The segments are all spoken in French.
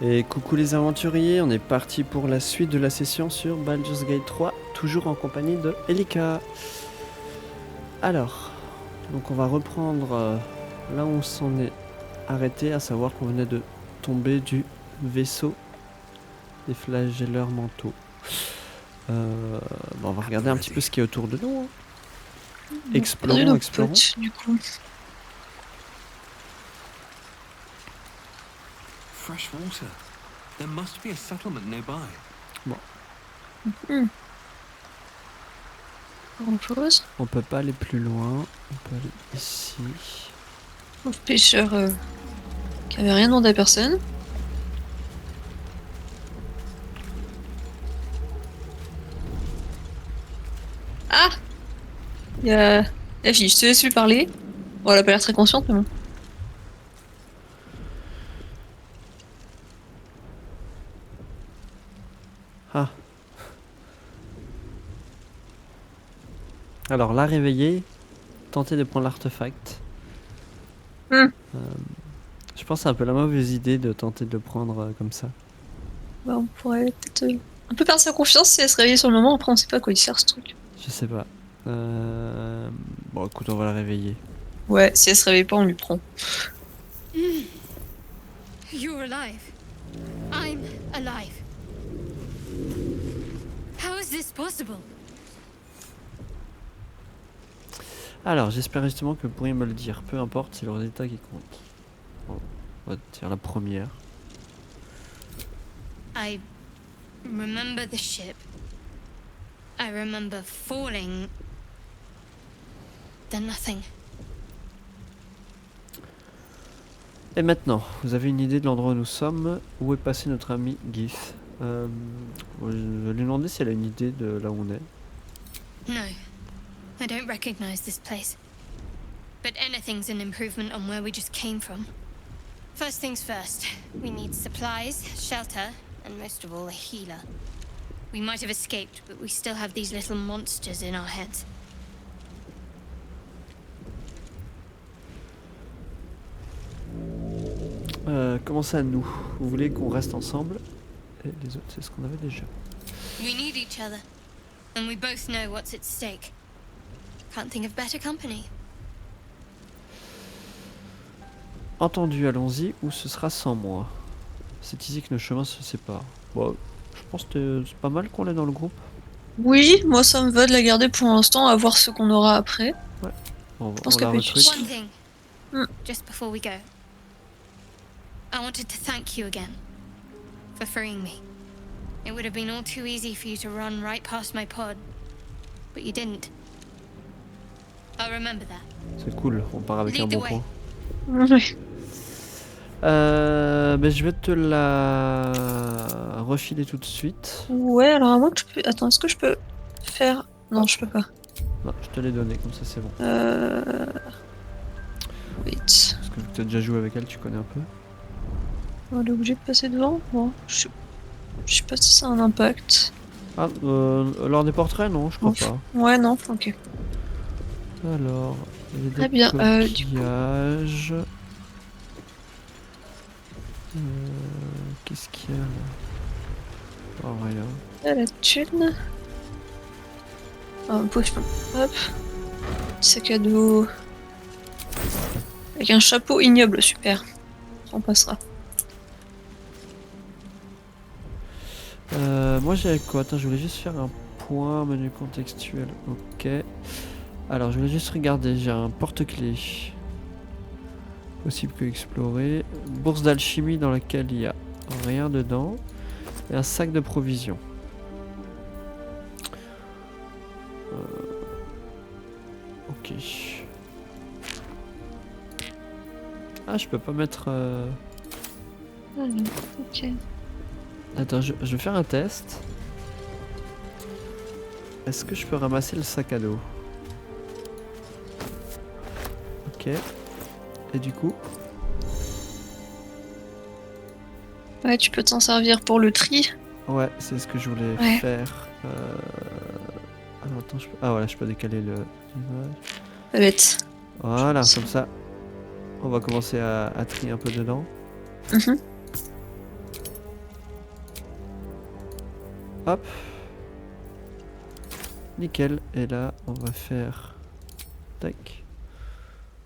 Et coucou les aventuriers, on est parti pour la suite de la session sur Baldur's Gate 3, toujours en compagnie de Elika. Alors, donc on va reprendre là où on s'en est arrêté, à savoir qu'on venait de tomber du vaisseau des flagelleurs mentaux. On va regarder un petit peu ce qui est autour de nous. Explorons. Pote, du coup. Fresh water. There must be a settlement nearby. Grand-chose. On peut pas aller plus loin, on peut aller ici. Pauvre pêcheur qui avait rien demandé à personne. Ah, il y a la fille, je te laisse lui parler. Bon, elle a pas l'air très consciente, mais bon. Ah. Alors, la réveiller, tenter de prendre l'artefact. Je pense que c'est un peu la mauvaise idée de tenter de le prendre comme ça. Bah, on pourrait peut-être un peu perdre sa confiance si elle se réveillait sur le moment. Après, on sait pas à quoi il sert ce truc. Je sais pas. Bon, écoute, on va la réveiller. Ouais, si elle se réveille pas, on lui prend. You're alive. I'm alive. How is this possible? Alors, j'espère justement que vous pourriez me le dire. Peu importe, c'est le résultat qui compte. Bon, on va dire la première. I remember the ship. I remember falling. Then nothing. Et maintenant, vous avez une idée de l'endroit où nous sommes. Où est passé notre ami Gith? Je vais lui demander si elle a une idée de là où on est. No, I don't recognize this place. But anything's an improvement on where we just came from. First things first, we need supplies, shelter, and most of all, a healer. We might have escaped, but we still have these little monsters in our heads. Comment ça, nous? Vous voulez qu'on reste ensemble? Et les autres, c'est ce qu'on avait déjà. We need each other, and we both know what's at stake. Can't think of better company. Entendu, allons-y, ou ce sera sans moi. C'est ici que nos chemins se séparent. Bon, je pense que c'est pas mal qu'on l'ait dans le groupe. Oui, moi ça me va de la garder pour l'instant, à voir ce qu'on aura après. On pense la qu'elle peut être recrute. One thing, Hmm. just before we go. I wanted to thank you again for freeing me. It would have been all too easy for you to run right past my pod, but you didn't. I'll remember that. C'est cool, on part avec un Lead the bon way. point. Ouais. Je vais te la refiler tout de suite. Ouais, alors à moins que je peux... Attends, est-ce que je peux faire... Non, je peux pas. Non, je te l'ai donné, comme ça c'est bon. Wait. Parce que tu as déjà joué avec elle, tu connais un peu. On est obligé de passer devant? Bon, je sais pas si ça a un impact. Ah, lors des portraits, non, je crois pas. Ouais, non, ok. Alors, il y a Très des bien, du coup. coquillages. Qu'est-ce qu'il y a là? Oh, rien. Là, la thune. Un potion. Hop. Sac à dos. Avec un chapeau ignoble, super. On passera. Moi j'avais quoi? Attends, je voulais juste faire un point, menu contextuel, ok. Alors je voulais juste regarder, j'ai un porte-clés. Possible que explorer. Bourse d'alchimie dans laquelle il y a rien dedans. Et un sac de provisions. Ok. Ah, je peux pas mettre... Ok. Attends, je vais faire un test. Est-ce que je peux ramasser le sac à dos? Ok. Et du coup? Ouais, tu peux t'en servir pour le tri. Ouais, c'est ce que je voulais Ouais. faire. Alors attends, ah voilà, je peux décaler le... Pas bête. Voilà, comme ça. On va commencer à trier un peu dedans. Mhm. Hop. Nickel. Et là, on va faire... Tac.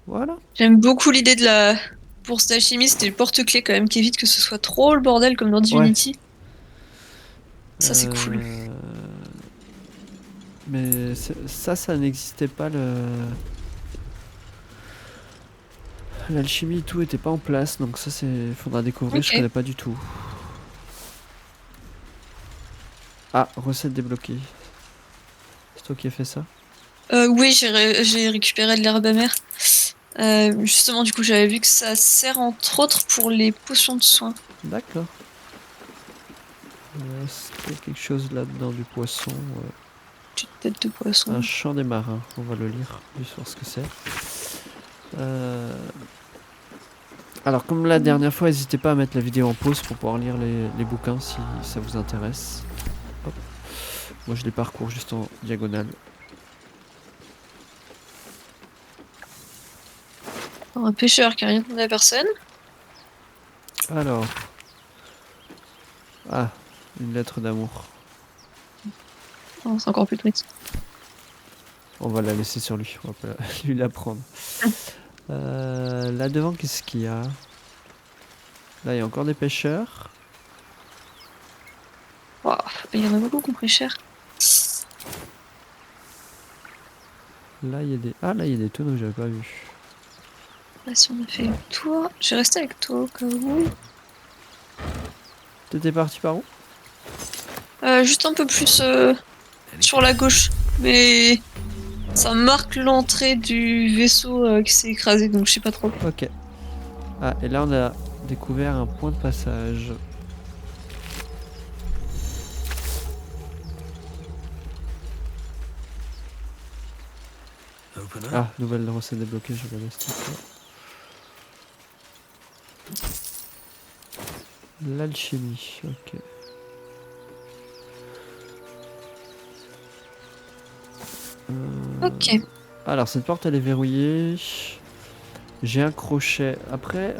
Voilà. J'aime beaucoup l'idée de la bourse d'alchimie, c'était le porte-clés quand même qui évite que ce soit trop le bordel comme dans Divinity. Ça c'est cool. Mais ça n'existait pas l'alchimie et tout était pas en place, donc ça c'est faudra découvrir, Ok. je connais pas du tout. Ah, recette débloquée. C'est toi qui as fait ça? Oui, j'ai récupéré de l'herbe amère. Justement, du coup, j'avais vu que ça sert entre autres pour les potions de soins. D'accord. Est-ce qu'il y a quelque chose là-dedans du poisson? Petite tête de poisson. Un chant des marins, on va le lire, juste voir ce que c'est. Alors comme la dernière fois, n'hésitez pas à mettre la vidéo en pause pour pouvoir lire les bouquins si ça vous intéresse. Hop. Moi je les parcours juste en diagonale. Un pêcheur qui a rien demandé à personne. Alors. Ah, une lettre d'amour. Oh, c'est encore plus triste. On va la laisser sur lui, on va pas lui la prendre. Là devant, qu'est-ce qu'il y a? Là, il y a encore des pêcheurs. Wow, il y en a beaucoup qui ont pris cher. Là, il y a des... Ah, là, il y a des tonneaux, j'avais pas vu. Là, si on a fait le tour, je vais rester avec toi au cas où. T'étais parti par où? Juste un peu plus sur la gauche. Mais ça marque l'entrée du vaisseau qui s'est écrasé, donc je sais pas trop. Ok. Ah, et là, on a découvert un point de passage. Open up. Ah, nouvelle recette débloquée, je vais la laisser. L'alchimie, ok. Ok. Alors, cette porte, elle est verrouillée. J'ai un crochet. Après,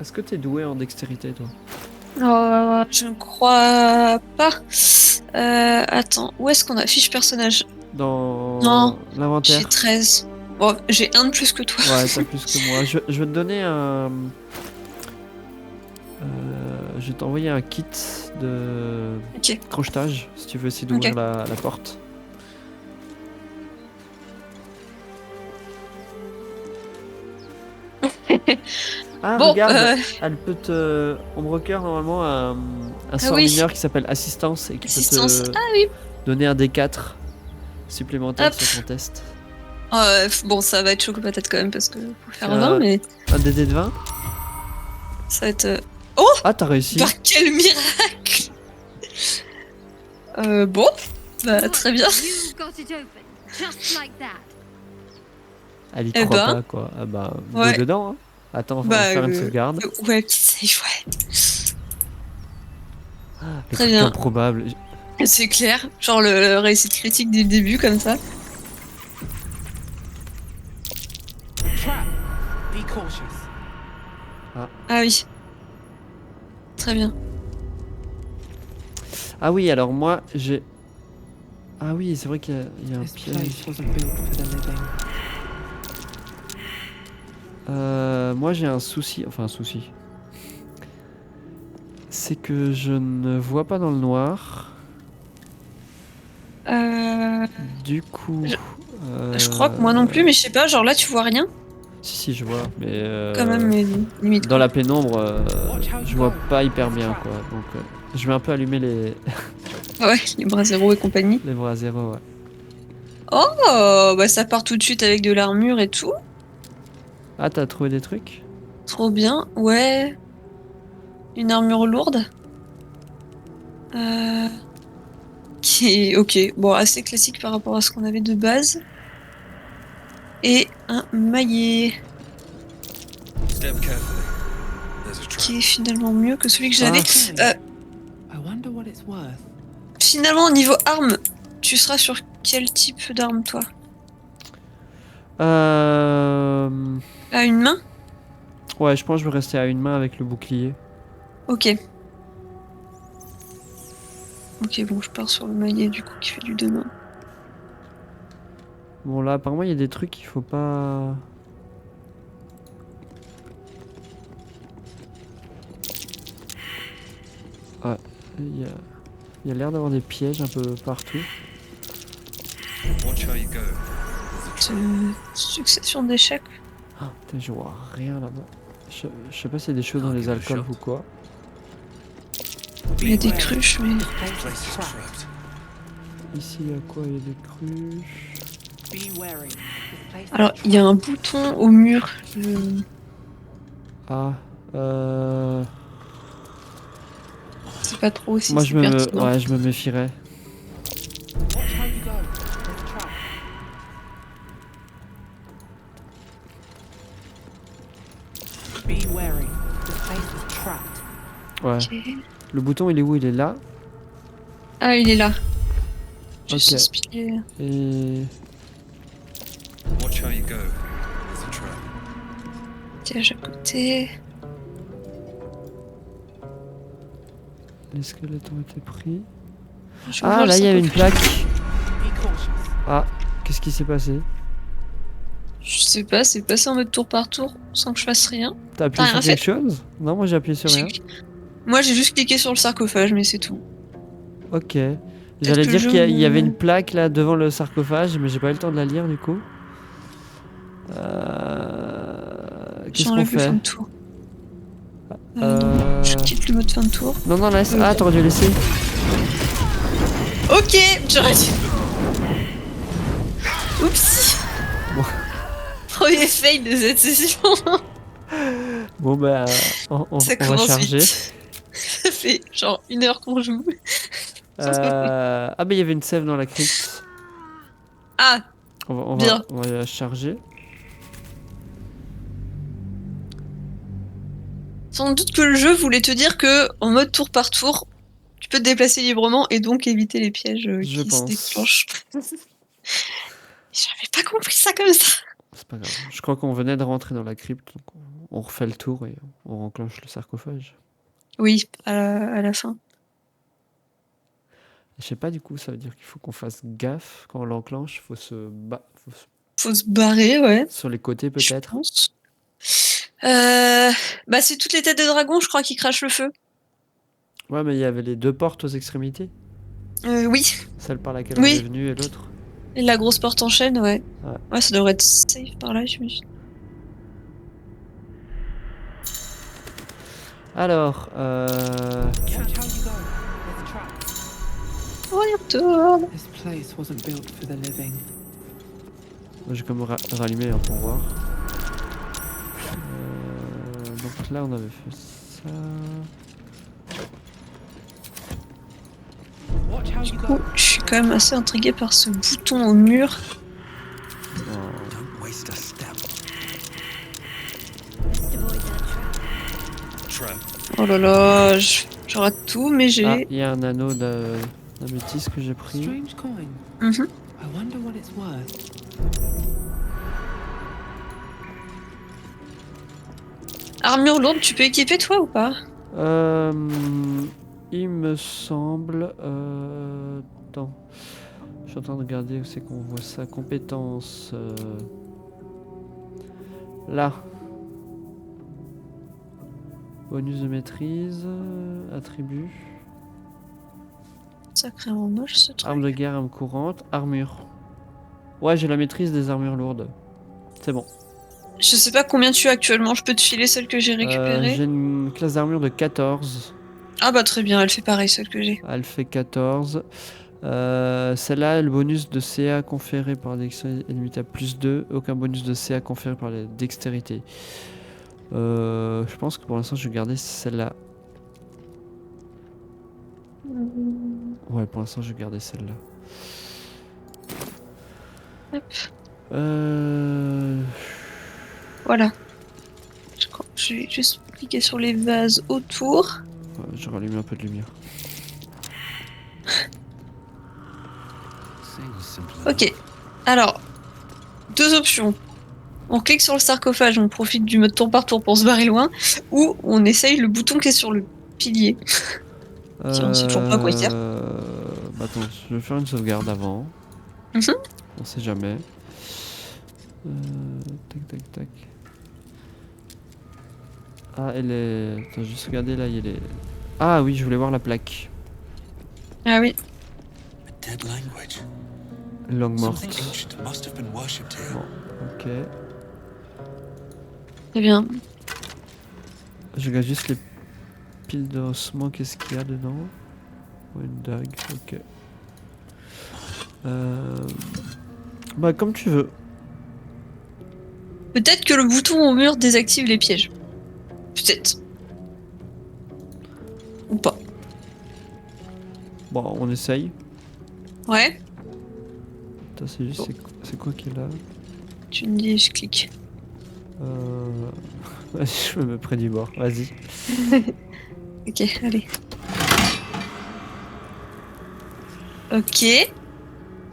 est-ce que t'es doué en dextérité, toi? Je ne crois pas. Attends, où est-ce qu'on a fiche personnage? Dans Non, l'inventaire? J'ai 13. Bon, j'ai un de plus que toi. Ouais, t'as plus que moi. Je vais te donner un... je vais t'envoyer un kit de Ok. crochetage, si tu veux essayer d'ouvrir Ok. la porte. Ah, Bon, regarde, elle peut te... Ombrecoeur, normalement, un sort oui. mineur qui s'appelle Assistance et qui Assistance. peut te Ah oui. donner un D4 supplémentaire Hop. sur ton test. Bon, ça va être chaud que patate quand même parce que faut faire Tiens, 20, mais Un DD de 20. ça va être. Ah, t'as réussi. Par quel miracle! Bon, bah très bien. You got it open, just like that. Elle y Eh croit ben. pas, quoi. Ah bah, go Ouais. dedans. Hein. Attends, on va Bah, faire une sauvegarde. Ouais, petite safe, ouais. Le très truc bien. improbable. C'est clair. Genre le réussite critique dès le début, comme ça. Trap. Be cautious. Ah oui. Très bien. Ah oui, alors moi, j'ai... Ah oui, c'est vrai qu'il y a un This piège. place wasn't built for the living. Moi, j'ai un souci. Enfin, un souci. C'est que je ne vois pas dans le noir. Du coup... Je crois que moi non plus, mais je sais pas, genre là tu vois rien Si, je vois, mais... quand même, mais limite. Dans quoi. la pénombre, je vois pas hyper bien, quoi. Donc, je vais un peu allumer Ouais, les bras zéro et compagnie. les bras à zéro, ouais. Oh, bah ça part tout de suite avec de l'armure et tout. Ah, t'as trouvé des trucs? Trop bien, ouais. Une armure lourde. Qui est, ok, bon, assez classique par rapport à ce qu'on avait de base. Et un maillet, Step carefully. There's a trap. qui est finalement mieux que celui que j'avais. Ah. I wonder what it's worth. Finalement, au niveau arme, tu seras sur quel type d'arme, toi? À une main? Ouais, je pense que je vais rester à une main avec le bouclier. Ok. Ok, bon, je pars sur le maillet du coup qui fait du 2 mains. Bon, là, apparemment, il y a des trucs qu'il faut pas... Ah, il y a l'air d'avoir des pièges un peu partout. Watch how you go. Succession d'échecs. Ah, putain, je vois rien là-bas. Je sais pas s'il y a des choses dans les alcools ou quoi. Il y a des cruches, mais. This place is trapped. Ici, il y a quoi? Il y a des cruches. Alors, il y a un bouton au mur. Ah, C'est pas trop aussi moi, super pertinent. ouais, je me méfierais. Ouais. Ok. Le bouton, il est où? Il est là. Ah, il est là. Ok. Juste inspiré. Et... Watch how you go. There's a trap. Piège à côté. Les squelettes ont été pris. Je Ah, vois là, le il y avait une sarcophage. plaque. Ah, qu'est-ce qui s'est passé? Je sais pas, c'est passé en mode tour par tour sans que je fasse rien. T'as appuyé T'as sur rien quelque chose? Non, moi j'ai appuyé sur rien. Moi, j'ai juste cliqué sur le sarcophage, mais c'est tout. Ok. J'allais que dire je qu'il y avait me- une plaque là devant le sarcophage, mais j'ai pas eu le temps de la lire du coup. Qu'est-ce qu'on J'enlève le fait? fin de tour. Euh, Non, je quitte le mode fin de tour. Non, non, laisse. Ok. Ah, t'aurais dû laisser. Ok, j'aurais dû. Oups. Bon. Premier fail de cette session. Bon, bah, on Ça va commence charger. vite. Ça fait genre 1 heure qu'on joue. Ah, mais il y avait une sève dans la crypte. Ah, Bien. On va la charger. sans doute que le jeu voulait te dire que en mode tour par tour, tu peux te déplacer librement et donc éviter les pièges Je qui se pense. déclenchent. J'avais pas compris ça comme ça. C'est pas grave. Je crois qu'on venait de rentrer dans la crypte, donc on refait le tour et on enclenche le sarcophage. Oui, à la fin. Je sais pas, du coup, ça veut dire qu'il faut qu'on fasse gaffe quand on l'enclenche. Faut Faut se barrer, ouais. sur les côtés Je peut-être. pense. Bah c'est toutes les têtes de dragon, je crois, qui crachent le feu. Ouais, mais il y avait les deux portes aux extrémités. Oui. Celle par laquelle Oui. on est venu et l'autre. Et la grosse porte en chaîne, ouais. Ouais. Ouais, ça devrait être safe par là, j'imagine. Alors, Watch how you go. There's a trap. On y retourne. This place wasn't built for the living. moi, j'ai comme rallumé hein, pour voir. Donc là, on avait fait ça. Watch how you Oh, go. je suis quand même assez intriguée par ce bouton au mur. Don't waste a step. Must avoid that trap. Trap. Oh là là, je rate tout, mais Ah, j'ai... il y a un anneau d'améthyste que j'ai pris. Strange coin. Mhm. I wonder what it's worth. Armure lourde, tu peux équiper toi ou pas? Il me semble. Attends. Je suis en train de regarder où c'est qu'on voit ça. Compétences. Là. Bonus de maîtrise. Attributs. Sacrément moche ce truc. Arme de guerre, arme courante. Armure. Ouais, j'ai la maîtrise des armures lourdes. C'est bon. Je sais pas combien tu as actuellement, je peux te filer celle que j'ai récupérée. J'ai une classe d'armure de 14. Ah bah très bien, elle fait pareil celle que j'ai. Elle fait 14. Celle-là, le bonus de CA conféré par la dextérité est limité à +2. Aucun bonus de CA conféré par la dextérité. Je pense que pour l'instant, je vais garder celle-là. Ouais, pour l'instant, je vais garder celle-là. Hop. Ouais, Voilà. Je vais juste cliquer sur les vases autour. je rallume un peu de lumière. Seems simple Ok. enough. Alors, deux options. On clique sur le sarcophage, on profite du mode tour par tour pour se barrer loin, ou on essaye le bouton qui est sur le pilier. On sait toujours pas quoi dire. Attends, je vais faire une sauvegarde avant. Mhm. On sait jamais. Tac, tac, tac. Ah, elle est... Attends, juste regarder là, il est... Ah oui, je voulais voir la plaque. Ah oui. A dead language. Langue morte. Something ancient must have been worshipped here. Bon, ok. Très bien. Je regarde juste les piles d'ossements, qu'est-ce qu'il y a dedans. Ouais, une dague, ok. Bah, comme tu veux. Peut-être que le bouton au mur désactive les pièges. Peut-être. Ou pas. Bon, on essaye. Ouais. Attends, c'est juste, Bon. c'est quoi qui est là? Tu me dis, je clique. Vas-y, je me mets près du bord, vas-y. Ok, allez. Ok.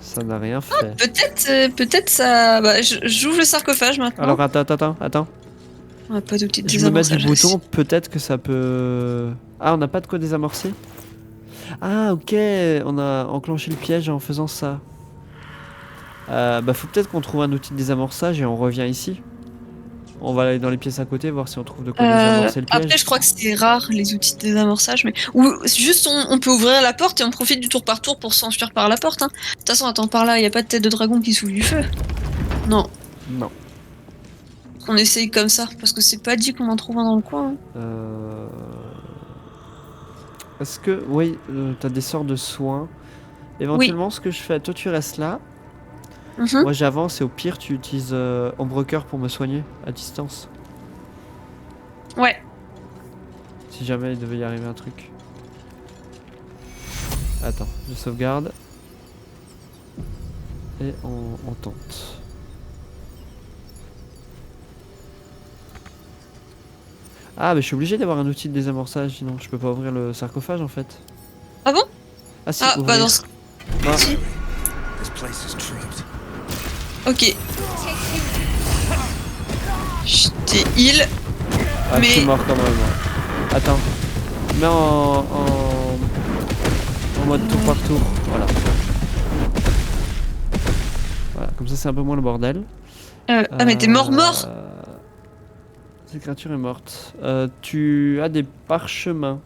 Ça n'a rien fait. Peut-être ça. Bah, j'ouvre le sarcophage maintenant. Alors, attends. On va pas douter de Je me mets du désamorçage. bouton, peut-être que ça peut... Ah, on n'a pas de quoi désamorcer? Ah, ok, on a enclenché le piège en faisant ça. Bah, faut peut-être qu'on trouve un outil de désamorçage et on revient ici. On va aller dans les pièces à côté, voir si on trouve de quoi désamorcer le piège. Après, je crois que c'est rare les outils de désamorçage, mais ou juste on peut ouvrir la porte et on profite du tour par tour pour s'enfuir par la porte. Hein. De toute façon, attends par là, il y a pas de tête de dragon qui souffle du feu. Non, Non. on essaye comme ça parce que c'est pas dit qu'on en trouve un dans le coin. Hein. Est-ce que... Oui, t'as des sorts de soins. Éventuellement, ce que je fais... Toi, tu restes là. Mhm. Moi, j'avance et au pire, tu utilises Ombre Cœur pour me soigner à distance. Ouais. Si jamais il devait y arriver un truc. Attends, je sauvegarde. Et on tente. Ah, mais je suis obligé d'avoir un outil de désamorçage, sinon je peux pas ouvrir le sarcophage en fait. Ah bon? Ah si, Ah ouvrir. bah dans ce... Ah, Si. This place is trapped. Ok. Je t'ai heal. ah, mais- je suis mort quand même. Attends. Mets en mode tour par tour. Voilà. Voilà, comme ça c'est un peu moins le bordel. Ah mais t'es mort. Cette créature est morte. Tu as des parchemins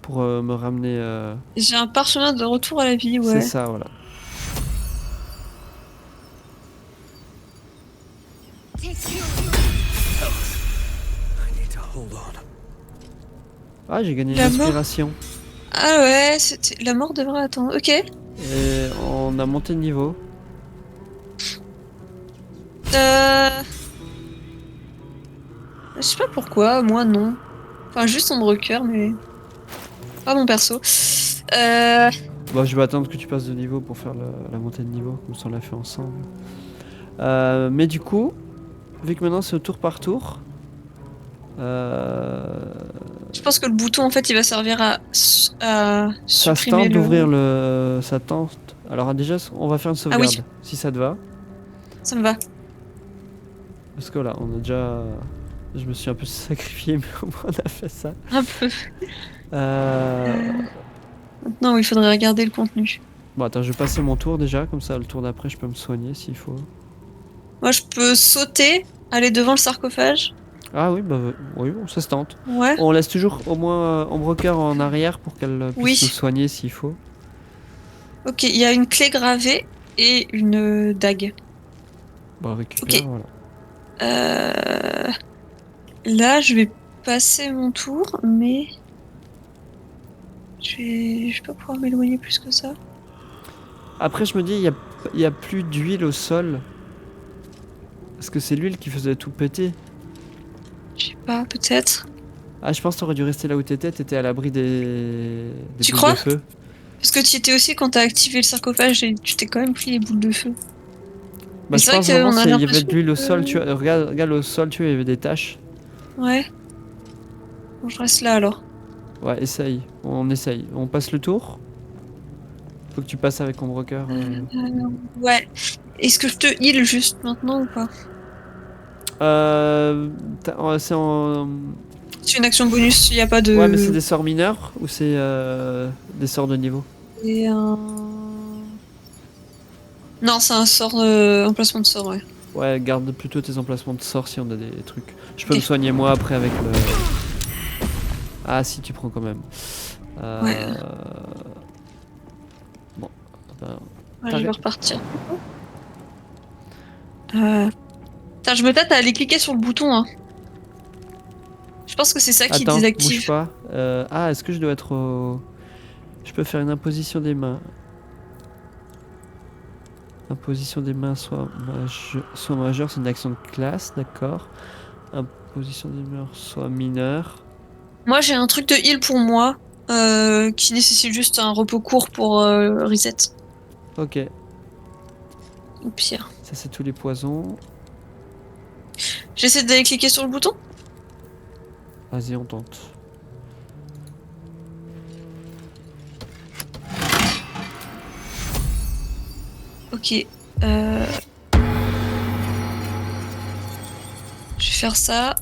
pour me ramener. J'ai un parchemin de retour à la vie, ouais. C'est ça, voilà. I need to hold on. Ah, j'ai gagné La une mort. inspiration. Ah ouais, la mort devrait attendre. Ok. Et on a monté de niveau. Je sais pas pourquoi, moi non. Enfin, juste Ombre Cœur, mais. Pas mon perso. Bon, je vais attendre que tu passes de niveau pour faire la montée de niveau, comme ça on l'a fait ensemble. Mais du coup, vu que maintenant c'est au tour par tour, Je pense que le bouton en fait il va servir à ça se supprimer tente le. d'ouvrir le. Ça tente. Alors déjà, on va faire une sauvegarde, oui. si ça te va. Ça me va. Parce que là, on a déjà. Je me suis un peu sacrifié, mais au moins on a fait ça. Un peu. Euh... Maintenant, il faudrait regarder le contenu. Bon, attends, je vais passer mon tour déjà, comme ça le tour d'après je peux me soigner s'il faut. Moi, je peux sauter, aller devant le sarcophage. Ah oui, bah oui, bon, ça se tente. Ouais. On laisse toujours au moins Ombre Cœur en arrière pour qu'elle puisse Oui. nous soigner s'il faut. Ok, il y a une clé gravée et une dague. Bon, récupère, Ok. voilà. Là, je vais passer mon tour, mais je vais pas pouvoir m'éloigner plus que ça. Après, je me dis, il y a plus d'huile au sol. Parce que c'est l'huile qui faisait tout péter. Je sais pas, peut-être. Ah, je pense que t'aurais dû rester là où t'étais à l'abri des Tu boules crois de feu. Parce que tu y étais aussi quand t'as activé le sarcophage et tu t'es quand même pris les boules de feu. Bah, Mais je c'est vrai pense qu'on vraiment a il y avait l'impression de l'huile au que- sol. Tu vois, regarde au sol, tu vois, il y avait des taches. Ouais. Bon, je reste là alors. Ouais, essaye. On essaye. On passe le tour. Faut que tu passes avec Ombre Cœur. Ouais. Est-ce que je te heal juste maintenant ou pas? C'est en. C'est une action bonus, il y a pas de. Ouais, mais c'est des sorts mineurs ou c'est des sorts de niveau? C'est un... Non, c'est un sort, emplacement de sort, ouais. Ouais, garde plutôt tes emplacements de sort si on a des trucs. Je peux Ok. me soigner moi après avec le... Ah si, tu prends quand même. Ouais. Bon. Ben, Ouais, T'as je vais raison. repartir. Putain, je me tâte à aller cliquer sur le bouton, hein. Je pense que c'est ça qui Attends, bouge désactive. pas. Ah, est-ce que je dois être au... Je peux faire une imposition des mains. Imposition des mains soit majeure, c'est une action de classe, d'accord. Imposition des mains soit mineure. Moi, j'ai un truc de heal pour moi, qui nécessite juste un repos court pour reset. Ok, Au pire. ça c'est tous les poisons. J'essaie d'aller cliquer sur le bouton. Vas-y, on tente. Ok. Je vais faire ça.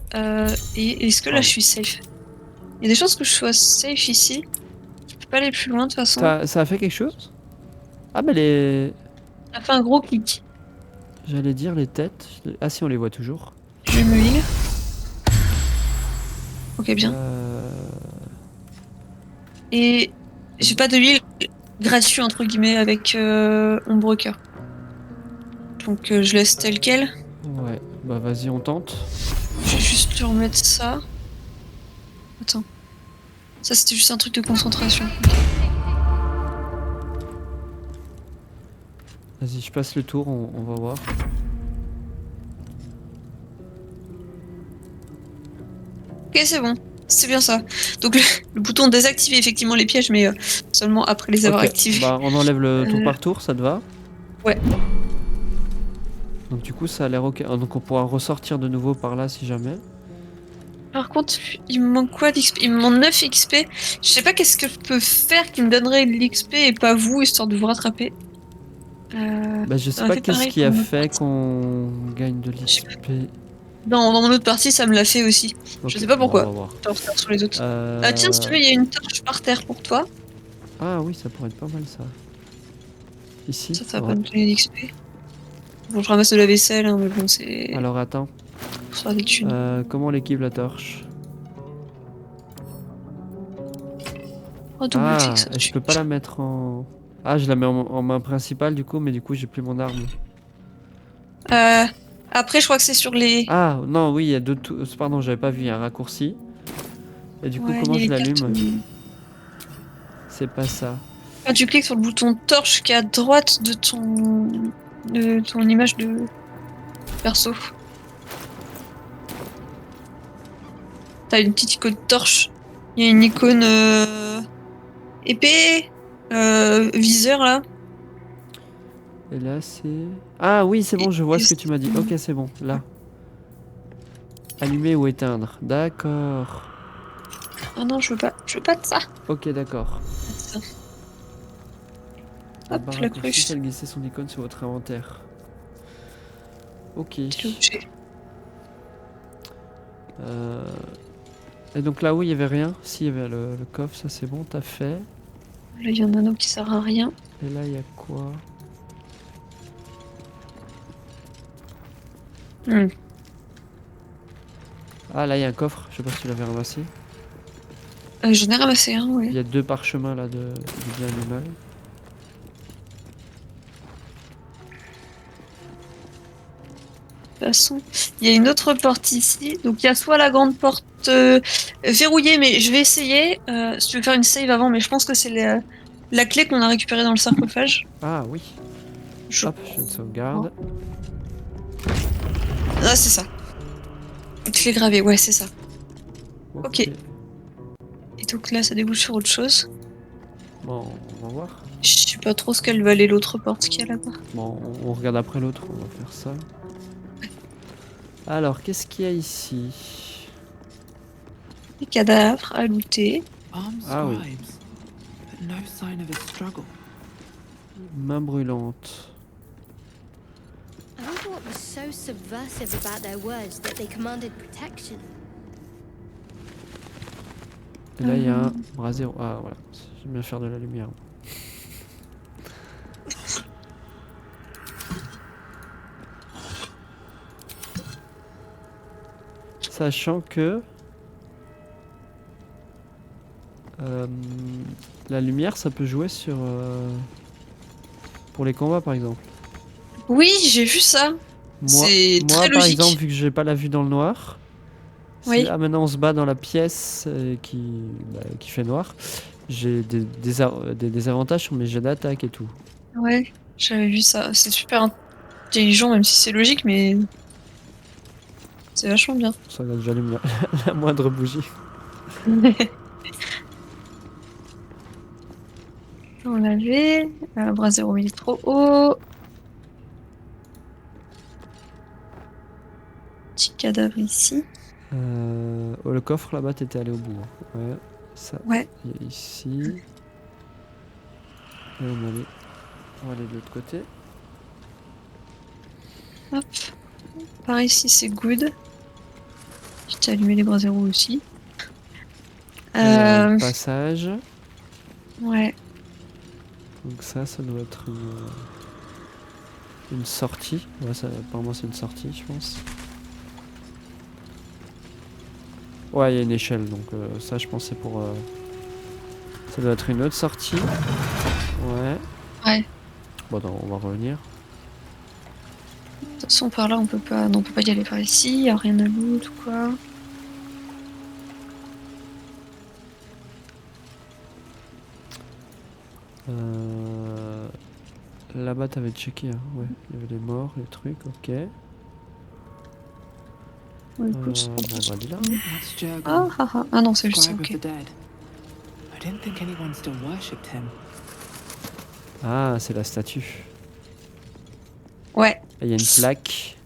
Et est-ce que là, Pardon. je suis safe? Il y a des chances que je sois safe ici. Je peux pas aller plus loin de toute façon. Ça a fait quelque chose? Ah bah les... Ça fait un gros clic. J'allais dire les têtes. Ah si, on les voit toujours. Je me heal. Ok, bien. Et j'ai pas de heal gratuit entre guillemets avec Ombreker. Donc je laisse tel quel. Ouais, bah vas-y, on tente. Je vais juste lui remettre ça. Attends. Ça c'était juste un truc de concentration. Vas-y, je passe le tour, on va voir. Ok, c'est bon. C'est bien ça. Donc le bouton désactive effectivement les pièges, mais seulement après les avoir Ok, activés. bah on enlève le tour Euh, par tour, ça te va? Ouais. Donc du coup, ça a l'air ok. Ah, donc on pourra ressortir de nouveau par là si jamais. Par contre, il me manque quoi d'XP? Il me manque 9 XP. Je sais pas qu'est-ce que je peux faire qui me donnerait de l'XP et pas vous, histoire de vous rattraper. Bah je sais Ça m'a pas fait qu'est-ce pareil qui pour a mon autre fait partie. qu'on gagne de Je sais l'XP. dans mon autre partie, ça me l'a fait aussi. Je Ok, sais pas bon, on pourquoi. va voir. Je vais en faire sur les autres. Euh, Tiens, si tu veux, il y a une torche par terre pour toi. Ah oui, ça pourrait être pas mal ça. Ici, Ça va ouais. pas me donner d'XP. Bon, je ramasse de la vaisselle, hein, mais bon, c'est Alors attends, pour faire des thunes. comment on l'équipe la torche? Oh, double clic, Ah, ça et je tue. peux pas la mettre en... Ah, je la mets en main principale du coup, mais du coup j'ai plus mon arme. Euh, Après, je crois que c'est sur les... Ah, non, oui, il y a deux... Pardon, j'avais pas vu, il y a un raccourci. Et du coup, Ouais, il comment y a je les cartes. l'allume? C'est pas ça. Quand tu cliques sur le bouton torche qui est à droite de ton image de perso, t'as une petite icône torche. Il y a une icône épée, viseur là. Et là, c'est... Ah oui, c'est bon, je vois Et ce que tu m'as dit. Ok, c'est bon, là. Allumer ou éteindre. D'accord. Ah non, je veux pas de ça. Ok, d'accord. La Hop, barre la raccourci, cruche. faites glisser son icône sur votre inventaire. Ok. Petit objet. Euh, Et donc là où il y avait rien, si il y avait le coffre, ça c'est bon, t'as fait. Là, il y a un anneau qui sert à rien. Et là il y a quoi? Hmm. Ah là il y a un coffre, je sais pas si tu l'avais ramassé. J'en ai ramassé un, ouais. Il y a deux parchemins là de bien animal. De toute façon, il y a une autre porte ici. Donc il y a soit la grande porte verrouillée, mais je vais essayer. Si tu veux faire une save avant, mais je pense que c'est la clé qu'on a récupérée dans le sarcophage. Ah oui. Je- Hop, je fais une sauvegarde. Ah, c'est ça. Clé gravée, ouais, c'est ça. Ok. Et donc là, ça débouche sur autre chose. Bon, on va voir. Je sais pas trop ce qu'elle valait l'autre porte qu'il y a là-bas. Bon, on regarde après l'autre, on va faire ça. Alors, qu'est-ce qu'il y a ici? Les cadavres à looter. Armed Ah oui. scribes, but no sign of a struggle. Main brûlante. I wonder what was so subversive about their words that they commanded protection. Et là il y a un brasero. Ah voilà, j'aime bien faire de la lumière. Sachant que la lumière, ça peut jouer sur pour les combats, par exemple. Oui, j'ai vu ça. Moi, C'est très par logique. exemple, vu que j'ai pas la vue dans le noir, si Oui. là maintenant on se bat dans la pièce qui fait noir, j'ai des désavantages sur mes jets d'attaque et tout. Ouais, j'avais vu ça. C'est super intelligent, même si c'est logique, mais c'est vachement bien. Ça va, j'allume la moindre bougie. On l'avait. Bras zéro, il est trop haut. Petit cadavre ici. Le coffre là-bas, t'étais allé au bout. Hein. Ouais, ça. Ouais. Il y a ici. Et on va aller de l'autre côté. Hop. Par ici, c'est good. J'ai allumé les bras zéro aussi. Il y a un passage. Ouais. Donc ça doit être une sortie. Ouais, ça, apparemment c'est une sortie, je pense. Ouais, il y a une échelle, donc ça je pense c'est pour... ça doit être une autre sortie. Ouais. Ouais. Bon, non, on va revenir. De toute façon, par là, on peut pas. Non, on peut pas y aller par ici. Y a rien à loot ou quoi. Là-bas, t'avais checké. Hein. Ouais, il y avait les morts, les trucs, ok. Ouais, écoute, Bon, on va aller là. That's Jurgen, Ah non, c'est juste ça, scribe ok. of the dead. I didn't think anyone still worshipped him. Ah, c'est la statue. Ouais. Il y a une plaque.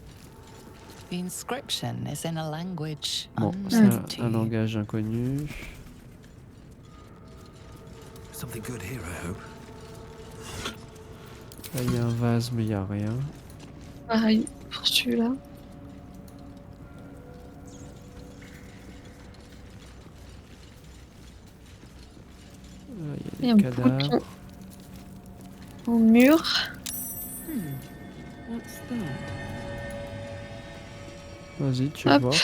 The inscription is in a language Bon, unknown c'est to un you. langage inconnu. Something good here, I hope. Là, il y a un vase, mais il n'y a rien. Pareil pour celui-là. Il Il y y a a des un cadavres. bouton au mur. What's that? Vas-y, tu vas Hop. voir.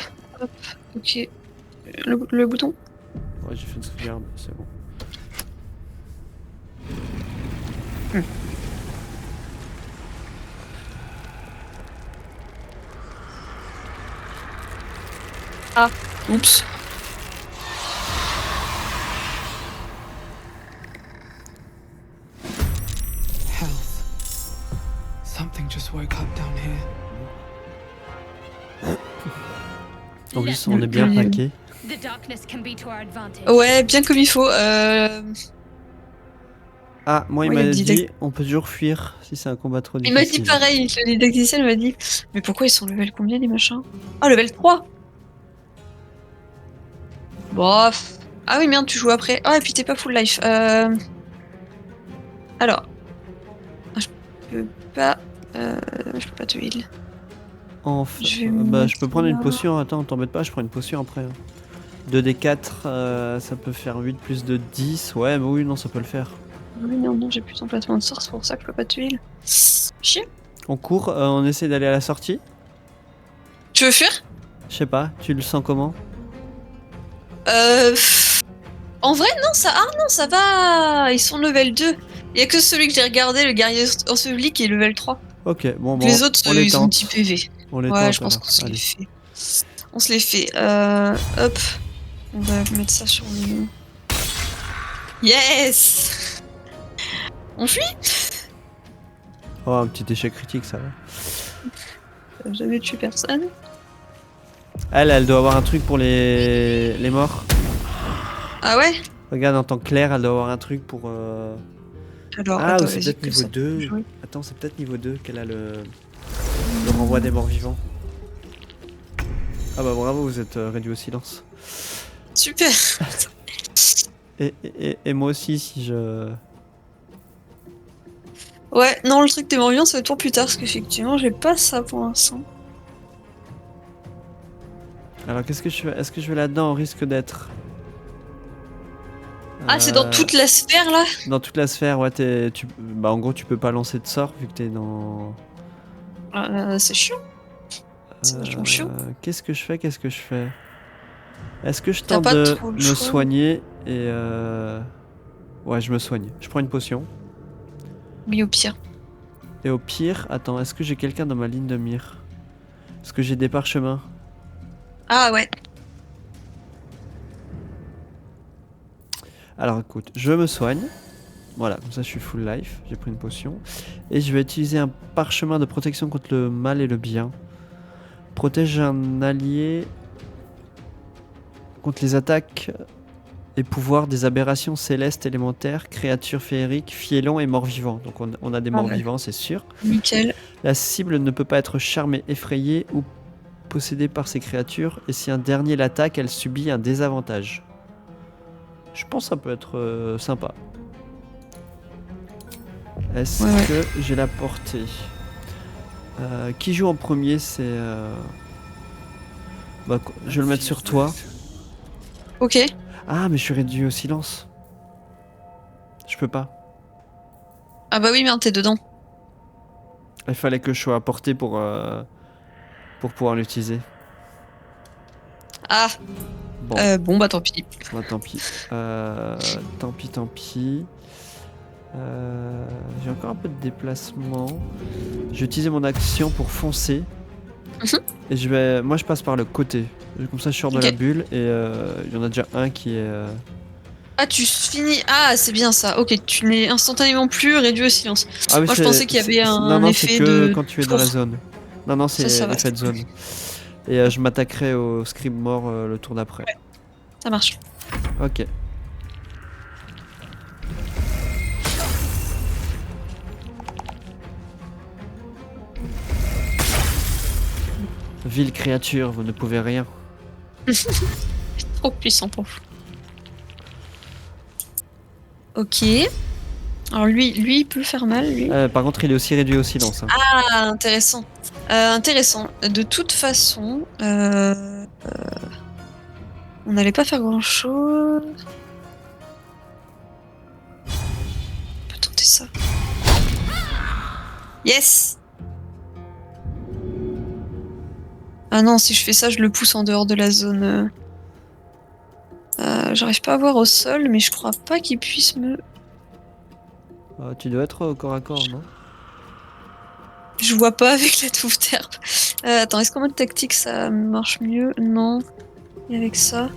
Ok. Le bouton. Ouais, j'ai fait une sauvegarde, c'est bon. Oups. Health. Something just woke up down here. En plus, Let's on est bien Le- paqué. The darkness can be to our advantage. Ouais, bien comme il faut. Ah, moi, il Ouais, il y a m'a le dit didacte- on peut toujours fuir si c'est un combat trop Il m'a difficile. dit pareil, le didacticiel m'a dit. Mais pourquoi ils sont level combien les machins? Ah, level 3. Bof. Ah oui, merde, tu joues après. Ah, et puis t'es pas full life. Alors. Ah, je peux pas. Je peux pas te heal. Enfin, Je vais bah, je mettre peux prendre une là. potion. Attends, t'embête pas, je prends une potion après. 2d4, ça peut faire 8 plus de 10. Ouais, bah oui, non, ça peut le faire. Oui, non, j'ai plus d'emplacement de sort, c'est pour ça que je peux pas te heal. Chier. On court, on essaie d'aller à la sortie. Tu veux fuir? Je sais pas, tu le sens comment? En vrai, non, ça. Ah non, ça va. Ils sont level 2. Il y a que celui que j'ai regardé, le guerrier enseveli, qui est level 3. Ok, bon, Les autres, on les ils ont tente. 10 PV. On les Ouais, tente, je pense alors. qu'on se les Allez. fait. On se les fait. Hop. On va mettre ça sur le. Yes! On fuit? Oh, un petit échec critique, ça va. Ça a jamais tué personne. Elle doit avoir un truc pour les morts. Ah ouais? Regarde, en tant que Claire, elle doit avoir un truc pour... Alors, Ah, attends, ou c'est vas-y, peut-être comme niveau ça, 2. je peux jouer. Attends, c'est peut-être niveau 2 qu'elle a le renvoi des morts vivants. Ah bah bravo, vous êtes réduit au silence. Super! Et moi aussi, si je... Ouais, non, le truc des morts vivants, ça va être pour plus tard, parce qu'effectivement, j'ai pas ça pour l'instant. Alors qu'est-ce que je fais? Est-ce que je vais là-dedans au risque d'être... Ah, c'est dans toute la sphère là? Dans toute la sphère, ouais, bah en gros tu peux pas lancer de sort vu que t'es dans... C'est chiant. C'est vachement chiant. Qu'est-ce que je fais? Est-ce que je T'as tente pas de trop le me choix. soigner et ouais, je me soigne. Je prends une potion. Oui, au pire. Et au pire, attends, est-ce que j'ai quelqu'un dans ma ligne de mire? Est-ce que j'ai des parchemins? Ah ouais. Alors écoute, je me soigne. Voilà, comme ça je suis full life. J'ai pris une potion. Et je vais utiliser un parchemin de protection contre le mal et le bien. Protège un allié contre les attaques et pouvoirs des aberrations célestes élémentaires, créatures féeriques, fielons et morts-vivants. Donc on a des Ah ouais. morts-vivants, c'est sûr. Nickel. La cible ne peut pas être charmée, effrayée ou possédée par ces créatures. Et si un dernier l'attaque, elle subit un désavantage. Je pense que ça peut être sympa. Est-ce Ouais. que j'ai la portée? Qui joue en premier? C'est... Bah, je vais le mettre sur toi. Ok. Ah, mais je suis réduit au silence. Je peux pas. Ah bah oui, merde, t'es dedans. Il fallait que je sois à portée pour pouvoir l'utiliser. Ah. Bon, Bon bah tant pis. bah, tant pis. Tant pis. J'ai encore un peu de déplacement. Je vais utiliser mon action pour foncer. Mhm. Et moi je passe par le côté. Comme ça je sors de Ok. la bulle et il y en a déjà un qui est... Ah, tu finis. Ah, c'est bien ça. Ok, tu n'es instantanément plus réduit au silence. Ah oui, Moi, je pensais qu'il y avait non, un non, c'est effet que de quand tu es dans la tour. zone. Non, c'est Ça va. l'effet de zone. Et je m'attaquerai au scribe mort le tour d'après. Ça marche. Ok. Ville créature, vous ne pouvez rien. Trop puissant pour vous. Ok. Alors lui, il peut faire mal, lui. Par contre, il est aussi réduit au silence. Hein. Ah, intéressant. Intéressant. De toute façon, on n'allait pas faire grand-chose. On peut tenter ça. Yes! Ah non, si je fais ça, je le pousse en dehors de la zone. J'arrive pas à voir au sol, mais je crois pas qu'il puisse me... Tu dois être au corps à corps, non? Je vois pas avec la touffe d'herbe. Attends, est-ce qu'en mode tactique ça marche mieux? Non. Et avec ça?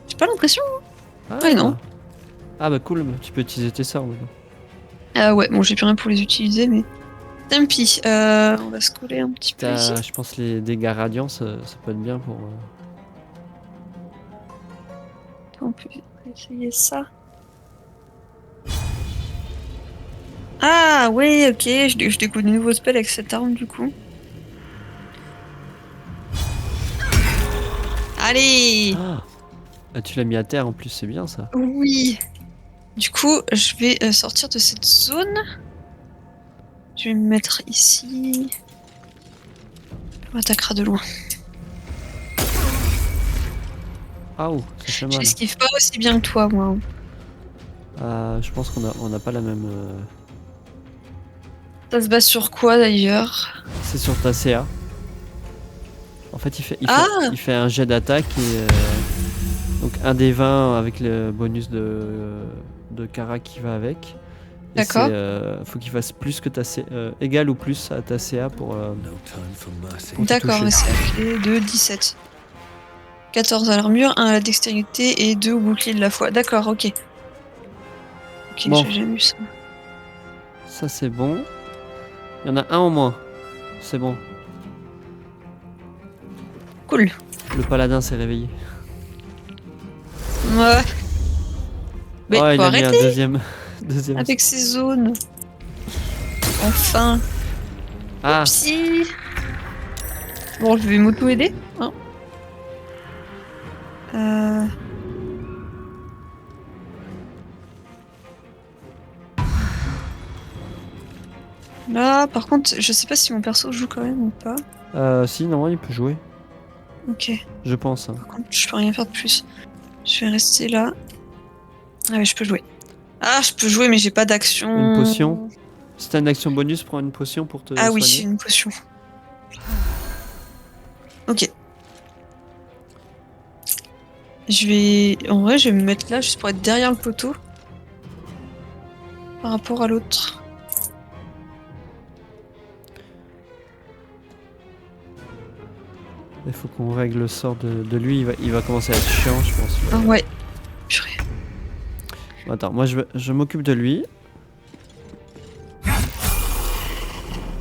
J'ai pas l'impression. Ouais, non. Ah bah cool, tu peux utiliser tes sorts maintenant. Ah ouais, bon, j'ai plus rien pour les utiliser, mais... Tant pis. On va se coller un petit peu ici. Je pense les dégâts radiants, ça peut être bien pour... On peut essayer ça. Ah ouais, ok, je découvre de nouveaux spells avec cette arme du coup. Allez! Ah, tu l'as mis à terre en plus, c'est bien ça. Oui! Du coup, je vais sortir de cette zone. Je vais me mettre ici. On m'attaquera de loin. Ah oh, ça fait mal. J'esquive pas aussi bien que toi, moi. Je pense qu'on n'a pas la même... Ça se base sur quoi d'ailleurs? C'est sur ta CA. En fait, il fait un jet d'attaque et... donc un des 20 avec le bonus de Kara qui va avec. D'accord. Faut qu'il fasse plus que ta CA, égal ou plus à ta CA pour te D'accord, toucher. mais c'est la clé de 17. 14 à l'armure, 1 à la dextérité et 2 au bouclier de la foi. D'accord, ok. Ok, Bon. j'ai jamais vu ça. Ça c'est bon. Il y en a un en moins. C'est bon. Cool. Le paladin s'est réveillé. Ouais. Mais Oh, il faut a mis un arrêter deuxième. avec ces zones. Enfin. Ah, Si. Bon, je vais m'auto-aider. Hein. Là, par contre, je sais pas si mon perso joue quand même ou pas. si, non, il peut jouer. Ok. Je pense. Hein. Par contre, je peux rien faire de plus. Je vais rester là. Ah ouais, je peux jouer. Ah, je peux jouer, mais j'ai pas d'action. Une potion. Si t'as une action bonus, prends une potion pour te Ah oui, soigner. une potion. En vrai, je vais me mettre là juste pour être derrière le poteau. Par rapport à l'autre. Il faut qu'on règle le sort de lui. Il va commencer à être chiant, je pense. Ah ouais. Purée. Bon, attends, moi je m'occupe de lui.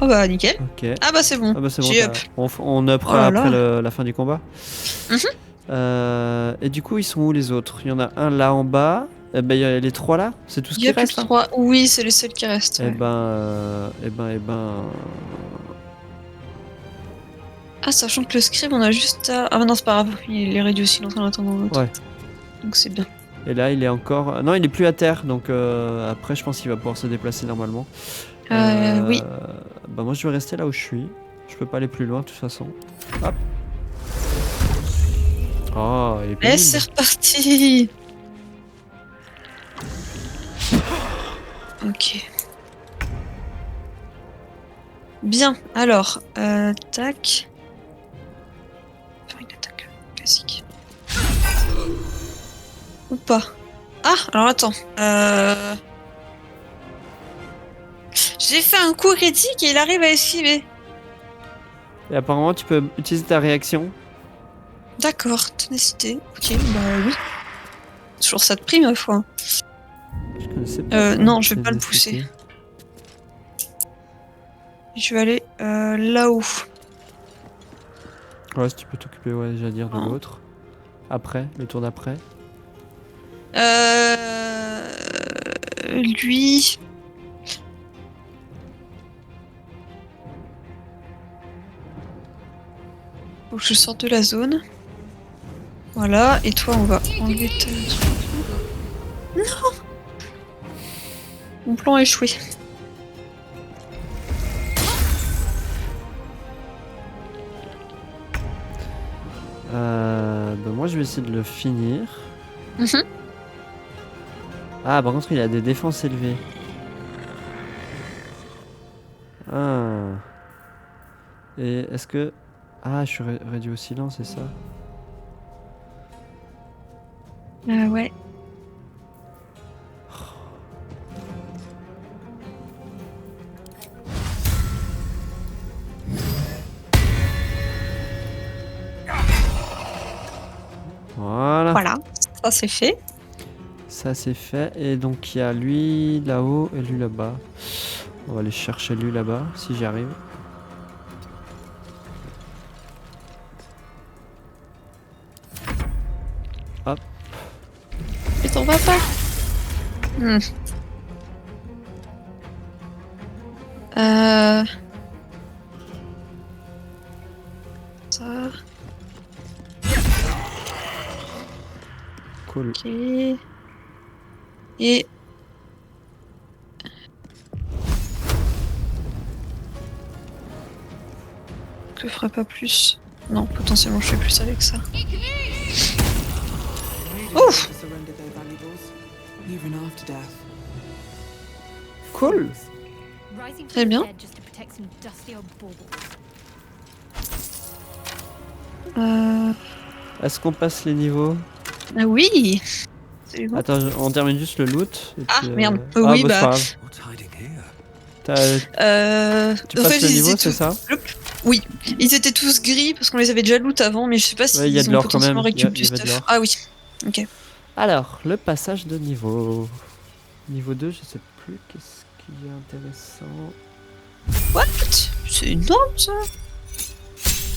Oh bah nickel. Ok. Ah bah c'est bon. Ah bah c'est bon, J'ai t'as- up. on upera Oh là après là. la fin du combat. Mhm. Et du coup, ils sont où les autres? Il y en a un là en bas. Eh ben, il y a les trois là. C'est tout ce Il y qui a plus reste. que Hein. 3. Oui, c'est les seuls qui restent. Eh Ouais. ben. Ah, sachant que le scribe, on a juste à... Ah bah non, c'est pas grave. Il est réduit au silence en attendant l'autre. Ouais. Donc c'est bien. Et là, il est encore. Non, il est plus à terre. Donc après, je pense qu'il va pouvoir se déplacer normalement. Oui. Bah moi, je vais rester là où je suis. Je peux pas aller plus loin de toute façon. Hop. Oh, il est Et pénible. c'est reparti. Ok. Bien, alors, tac. Faire une attaque classique. Ou pas. Ah, alors attends. J'ai fait un coup critique et il arrive à esquiver. Et apparemment, tu peux utiliser ta réaction. D'accord, ténacité. Ok, bah oui. Toujours ça de prime, ma foi. Je connaissais pas. ça, non, je vais pas le ténacité. pousser. Je vais aller là-haut. Ouais, si tu peux t'occuper, ouais, j'allais dire de Oh. l'autre. Après, le tour d'après. Lui. Faut que je sorte de la zone. Voilà, et toi, on va enlever ta... Non. Mon plan a échoué. Bah moi, je vais essayer de le finir. Mhm. Ah, par contre, il a des défenses élevées. Ah. Et est-ce que... Ah, je suis réduit au silence, c'est ça? Ouais. Voilà. Voilà, ça c'est fait. Ça, c'est fait. Et donc, il y a lui là-haut et lui là-bas. On va aller chercher lui là-bas, si j'y arrive. Et t'en vas pas. Ça. Cool. Ok. Et... Je ferai pas plus. Non, potentiellement je fais plus avec ça. Ouf. To surrender their valuables, even after death. Cool. Rising Très from the bien. dead just to protect some dusty old baubles. Est-ce qu'on passe les niveaux? Ah oui. Absolument. Attends, on termine juste le loot. Et Ah, puis, merde. Ah, Oui, bah, bah. c'est pas grave. What's hiding here? Tu En passes fait, le ils niveau, étaient c'est ça? Oui, ils étaient tous gris parce qu'on les avait déjà loot avant, mais je sais pas Ouais, il y a s'ils de ont l'or quand potentiellement même. Il y a- récup il y du avait de stuff. l'or. Ah oui. Ok. Alors, le passage de niveau. Niveau 2, je sais plus qu'est-ce qu'il y a intéressant. What? C'est énorme ça.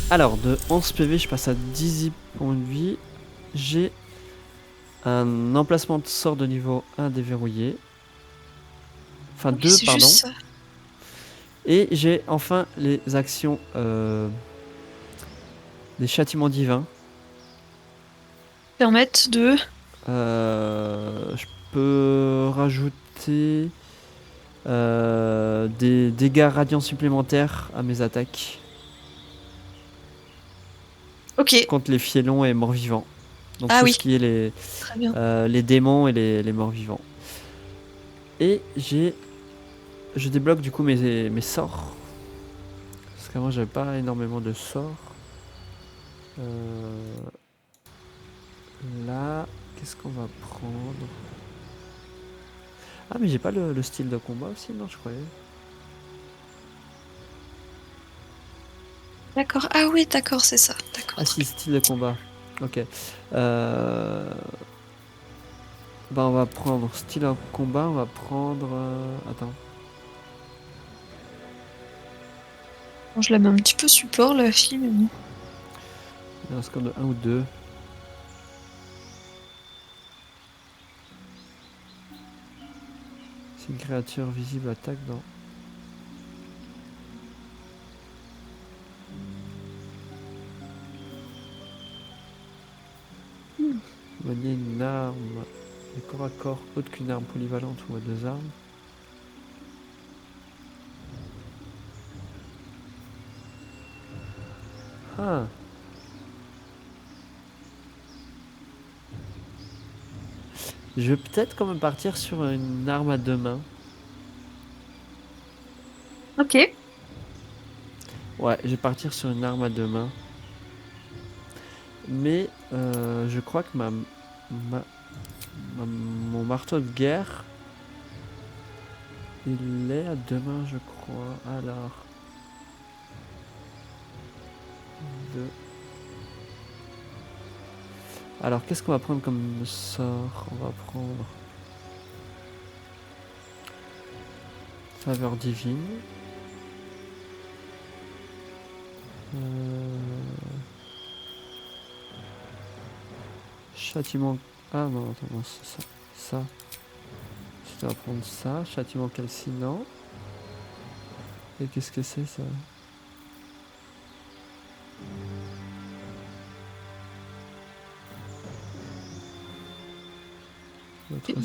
Alors, de 11 PV, je passe à 10 points de vie. J'ai un emplacement de sort de niveau 1 déverrouillé. Enfin, Oui, 2, c'est pardon. juste ça. Et j'ai enfin les actions des châtiments divins. Permettent de. Je peux rajouter des dégâts radiants supplémentaires à mes attaques Ok, contre les fielons et morts-vivants. Donc Ah tout oui. ce qui est très bien. les démons et les morts-vivants. Et je débloque du coup mes sorts. Parce qu'avant j'avais pas énormément de sorts. Là. qu'on va prendre? Ah mais j'ai pas le style de combat aussi, non je croyais. D'accord. Ah oui, d'accord, c'est ça. D'accord. Ah si, style de combat. Ok. Bah on va prendre style de combat, on va prendre... Attends. Bon, je la mets un petit peu support, la fille, mais bon. Il y a un score de 1 ou 2. Si une créature visible attaque dans... Manier une arme de corps à corps autre qu'une arme polyvalente ou à 2 armes. Ah. Je vais peut-être quand même partir sur une arme à 2 mains. Ok. Ouais, je vais partir sur une arme à 2 mains. Mais je crois que mon marteau de guerre, il est à 2 mains, je crois. Alors... 2. Alors, qu'est-ce qu'on va prendre comme sort? On va prendre... Faveur divine. Châtiment... Ah non, attends, non, c'est ça. Ça. Je dois prendre ça. Châtiment calcinant. Et qu'est-ce que c'est ça?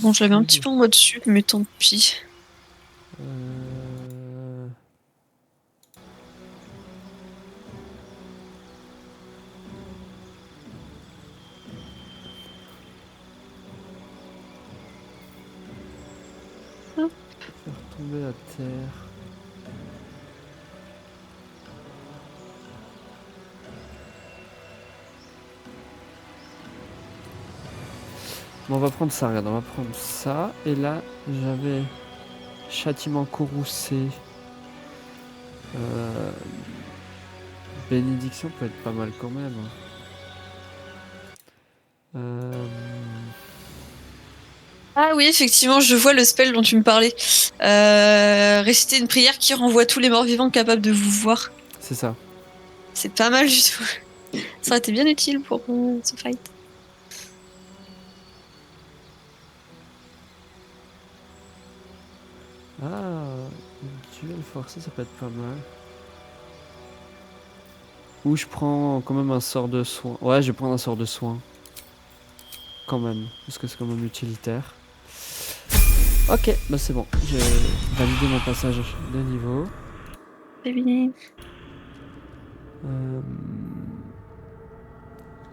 Bon, je l'avais un petit peu en mode sup, mais tant pis. Faire tomber à terre. Bon, on va prendre ça, regarde, on va prendre ça. Et là, j'avais châtiment courroucé. Bénédiction peut être pas mal quand même. Ah oui, effectivement, je vois le spell dont tu me parlais. Réciter une prière qui renvoie tous les morts vivants capables de vous voir. C'est ça. C'est pas mal du tout. Ça aurait été bien utile pour ce fight. Ah, duel forcé, ça peut être pas mal. Ou je prends quand même un sort de soin. Ouais, je vais prendre un sort de soin. Quand même, parce que c'est quand même utilitaire. Ok, bah c'est bon. J'ai validé mon passage de niveau. C'est fini.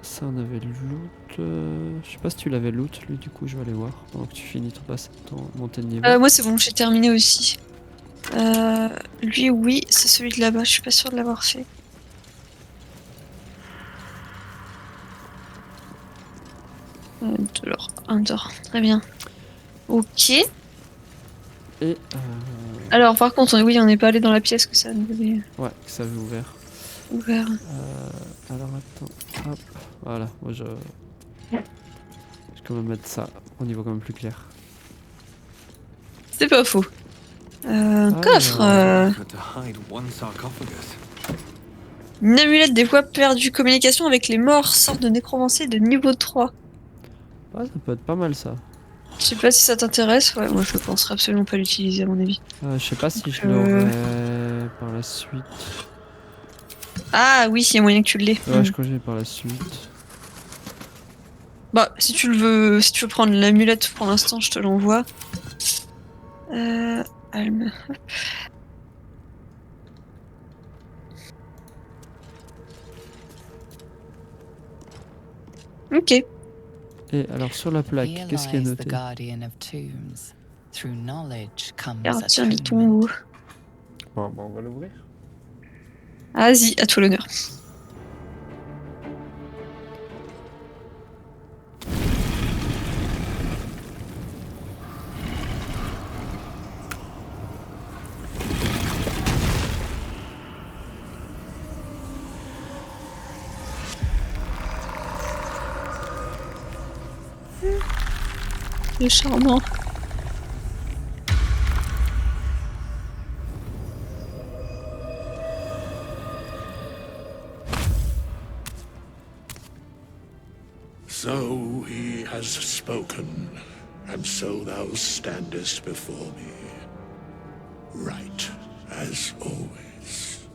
Ça, on avait le loot. Je sais pas si tu l'avais loot, lui, du coup, je vais aller voir. Pendant que tu finis ton montée de niveau. Moi, c'est bon, j'ai terminé aussi. Lui, oui, c'est celui de là-bas. Je suis pas sûre de l'avoir fait. Alors, un d'or. Très bien. Ok. Et Alors, par contre, oui, on n'est pas allé dans la pièce que ça nous avait ouais, ça avait ouvert. ouvert. Alors attends, hop, voilà, moi je vais quand même mettre ça au niveau quand même plus clair. C'est pas faux. Un Ah, coffre. But to hide one sarcophagus. Une amulette des voies perdues. Communication avec les morts. Sorte de nécromancien de niveau 3. Ouais, ça peut être pas mal ça. Je sais pas si ça t'intéresse. Ouais, moi je penserais absolument pas l'utiliser à mon avis. Je sais pas si je l'aurai par la suite. Ah oui, il y a moyen que tu l'aies. Ouais, je crois que je l'ai par la suite. Bah, si tu veux prendre l'amulette pour l'instant, je te l'envoie. Alme. Ok. Et alors sur la plaque, Here qu'est-ce qui est lies the noté? guardian of tombs. Through knowledge comes Gardien de atonement. tombeau. Bon, on va l'ouvrir. Vas-y, à toi l'honneur. C'est charmant. So he has spoken, and so thou standest before me, right as always.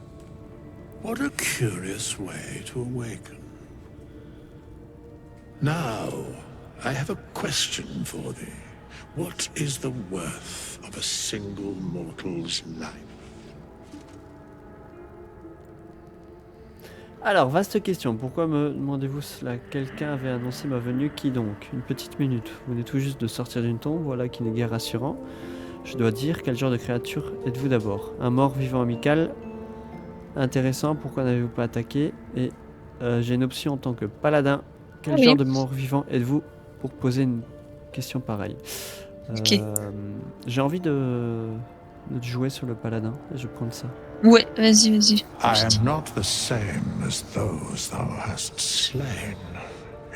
What a curious way to awaken. Now, I have a question for thee. What is the worth of a single mortal's life? Alors, vaste question. Pourquoi me demandez-vous cela? Quelqu'un avait annoncé ma venue. Qui donc? Une petite minute. Vous venez tout juste de sortir d'une tombe, voilà qui n'est guère rassurant. Je dois dire, quel genre de créature êtes-vous d'abord? Un mort-vivant amical? Intéressant, pourquoi n'avez-vous pas attaqué? Et j'ai une option en tant que paladin. Quel Oui. genre de mort-vivant êtes-vous pour poser une question pareille? Ok. J'ai envie de jouer sur le paladin. Et je vais prendre ça. Ouais, vas-y, vas-y. I am not the same as those thou hast slain,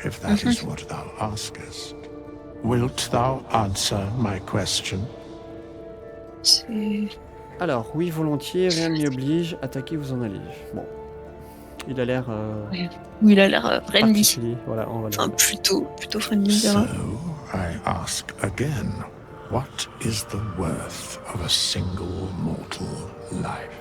if that is what thou askest. Wilt thou answer my question? C'est... Alors, oui, volontiers, rien ne m'y oblige. Attaquez, vous en allez. Bon. Il a l'air Oui, il a l'air friendly. particulier. Voilà, on va le... Enfin, plutôt friendly, on So, verra. I ask again, what is the worth of a single mortal life?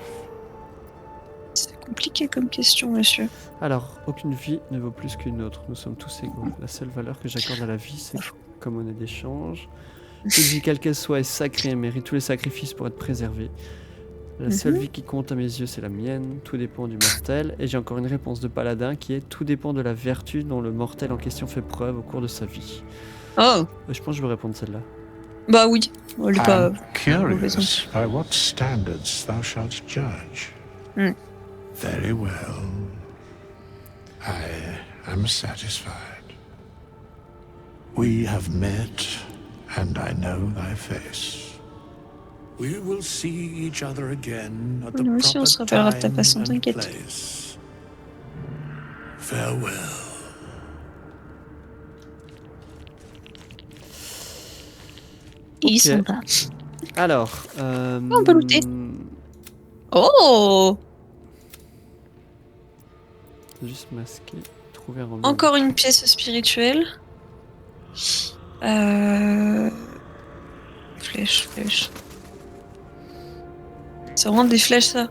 C'est compliqué comme question, monsieur. Alors, aucune vie ne vaut plus qu'une autre. Nous sommes tous égaux. La seule valeur que j'accorde à la vie, c'est comme monnaie d'échange. Toute vie, quelle qu'elle soit, est sacrée et mérite tous les sacrifices pour être préservée. La seule vie qui compte à mes yeux, c'est la mienne. Tout dépend du mortel. Et j'ai encore une réponse de paladin qui est tout dépend de la vertu dont le mortel en question fait preuve au cours de sa vie. Oh, Je pense que je vais répondre celle-là. bah oui. Elle est pas... I'm curious by what standards thou shalt judge. Very well. I am satisfied. We have met, and I know thy face. We will see each other again at the Nous aussi, on se proper rappellera de ta time façon, and t'inquiète. place. Farewell. Ils Ok. sont là. Alors, on peut looter. Oh, juste masquer, trouver un remède. encore une pièce spirituelle. Flèche. C'est vraiment des flèches, ça.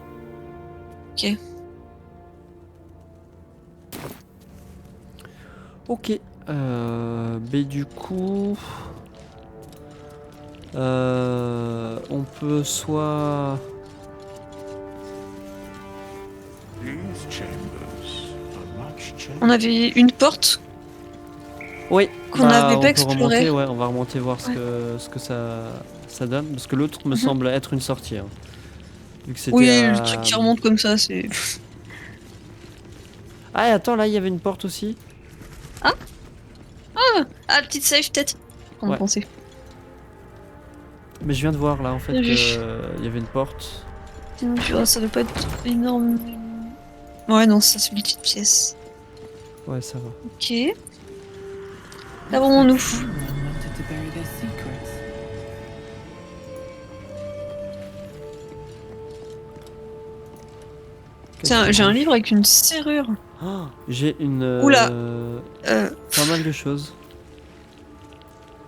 Ok. Ok. Mais du coup, on peut soit... These chambers are much changed. On avait une porte. Oui. Qu'on n'avait pas on peut exploré. remonter, ouais, on va remonter voir ce que ça donne. Parce que l'autre me semble être une sortie. Hein. Vu que c'était Oui, à- le truc qui remonte comme ça, c'est... Ah, et attends, là, il y avait une porte aussi. Ah, petite safe, peut-être. On Ouais. pensait. Mais je viens de voir, là, en fait, Bien vu. qu'il y avait une porte. Sinon, tu vois, ça doit pas être énorme. Ouais, non, ça, c'est une petite pièce. Ouais, ça va. Ok. Avons-nous? Someone wanted to bury their secrets. Tiens, j'ai un livre avec une serrure. Oh, j'ai une... Oula. Pas mal de choses.